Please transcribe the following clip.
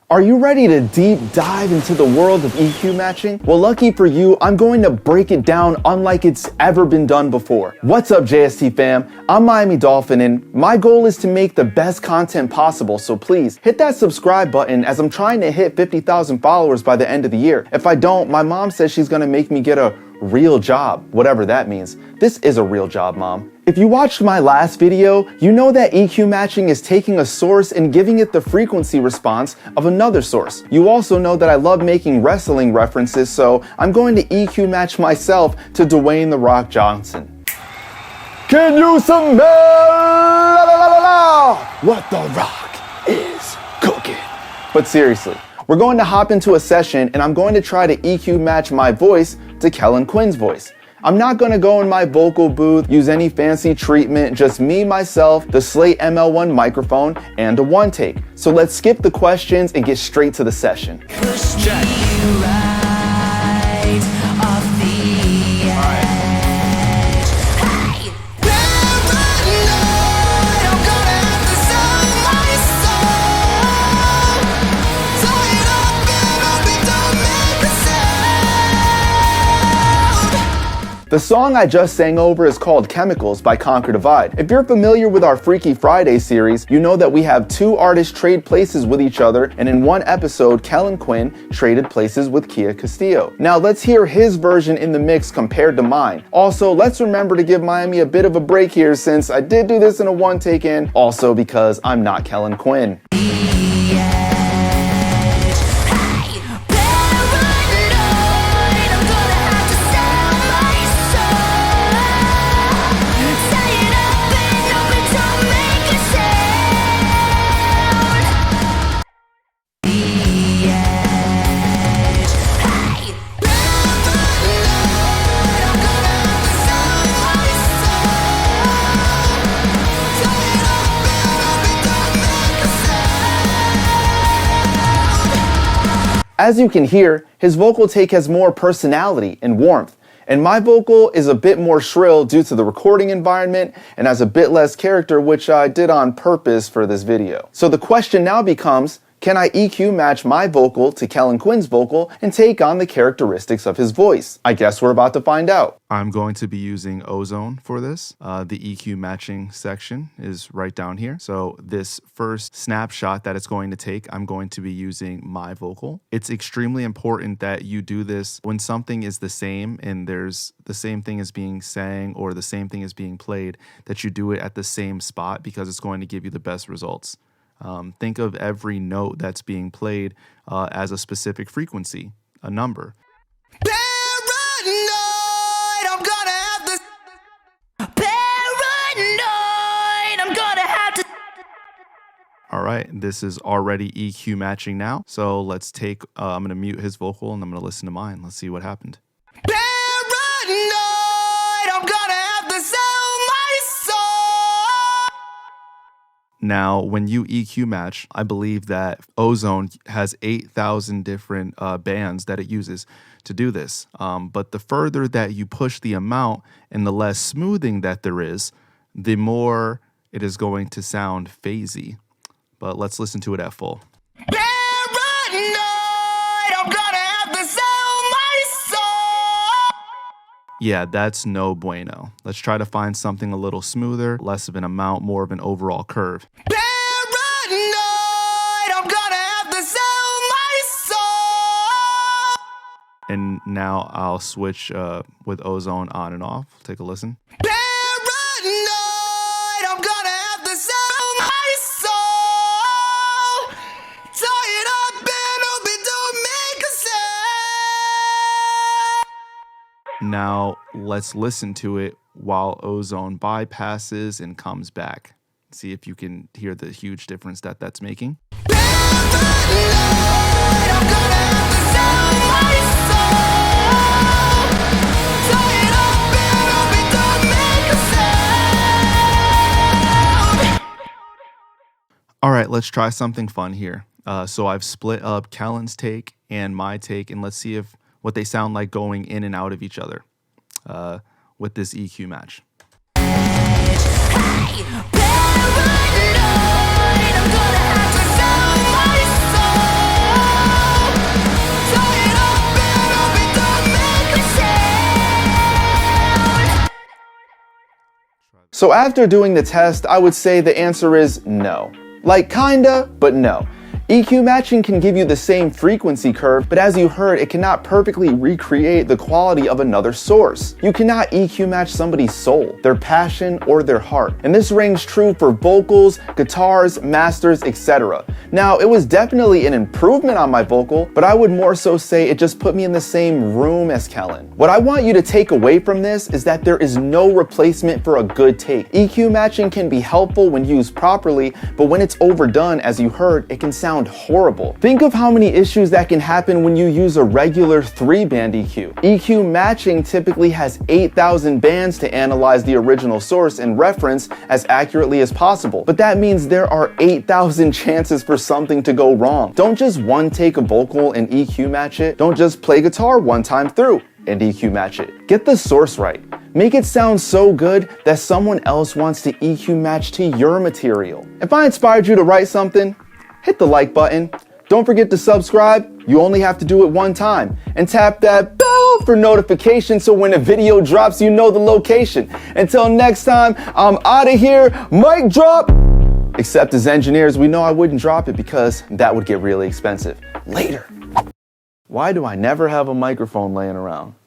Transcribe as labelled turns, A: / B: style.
A: Are you ready to deep dive into the world of EQ matching? Well, lucky for you, I'm going to break it down unlike it's ever been done before. What's up, JST fam? I'm Miami Dolphin, and my goal is to make the best content possible, so please hit that subscribe button as I'm trying to hit 50,000 followers by the end of the year. If I don't, my mom says she's gonna make me get a real job, whatever that means. This is a real job, Mom. If you watched my last video, you know that EQ matching is taking a source and giving it the frequency response of another source. You also know that I love making wrestling references, so I'm going to EQ match myself to Dwayne "The Rock" Johnson. Can you smell what The Rock is cooking? But seriously, we're going to hop into a session and I'm going to try to EQ match my voice to Kellin Quinn's voice. I'm not gonna go in my vocal booth, use any fancy treatment, just me, myself, the Slate ML1 microphone, and a one take. So let's skip the questions and get straight to the session. The song I just sang over is called Chemicals by Conquer Divide. If you're familiar with our Freaky Friday series, you know that we have two artists trade places with each other, and in one episode, Kellin Quinn traded places with Kia Castillo. Now let's hear his version in the mix compared to mine. Also, let's remember to give Miami a bit of a break here since I did do this in a one take in, also because I'm not Kellin Quinn. As you can hear, his vocal take has more personality and warmth, and my vocal is a bit more shrill due to the recording environment and has a bit less character, which I did on purpose for this video. So the question now becomes, can I EQ match my vocal to Kellin Quinn's vocal and take on the characteristics of his voice? I guess we're about to find out.
B: I'm going to be using Ozone for this. The EQ matching section is right down here. So this first snapshot that it's going to take, I'm going to be using my vocal. It's extremely important that you do this when something is the same and there's the same thing is being sang or the same thing is being played, that you do it at the same spot because it's going to give you the best results. Think of every note that's being played as a specific frequency, a number. All right, this is already EQ matching now. So let's take, I'm going to mute his vocal and I'm going to listen to mine. Let's see what happened. Now, when you EQ match, I believe that Ozone has 8,000 different bands that it uses to do this. But the further that you push the amount and the less smoothing that there is, the more it is going to sound phasey. But let's listen to it at full. Yeah, that's no bueno. Let's try to find something a little smoother, less of an amount, more of an overall curve. And now I'll switch with Ozone on and off. Take a listen. Now let's listen to it while Ozone bypasses and comes back. See if you can hear the huge difference that that's making. All right, let's try something fun here. So I've split up Kellin's take and my take, and let's see if what they sound like going in and out of each other with this EQ match. Hey,
A: So after doing the test, I would say the answer is no. Like kinda, but no. EQ matching can give you the same frequency curve, but as you heard, it cannot perfectly recreate the quality of another source. You cannot EQ match somebody's soul, their passion, or their heart. And this rings true for vocals, guitars, masters, etc. Now, it was definitely an improvement on my vocal, but I would more so say it just put me in the same room as Kellin. What I want you to take away from this is that there is no replacement for a good take. EQ matching can be helpful when used properly, but when it's overdone, as you heard, it can sound horrible. Think of how many issues that can happen when you use a regular 3-band EQ. EQ matching typically has 8,000 bands to analyze the original source and reference as accurately as possible. But that means there are 8,000 chances for something to go wrong. Don't just one take a vocal and EQ match it. Don't just play guitar one time through and EQ match it. Get the source right. Make it sound so good that someone else wants to EQ match to your material. If I inspired you to write something, hit the like button. Don't forget to subscribe. You only have to do it one time. And tap that bell for notifications so when a video drops, you know the location. Until next time, I'm out of here. Mic drop. Except as engineers, we know I wouldn't drop it because that would get really expensive. Later. Why do I never have a microphone laying around?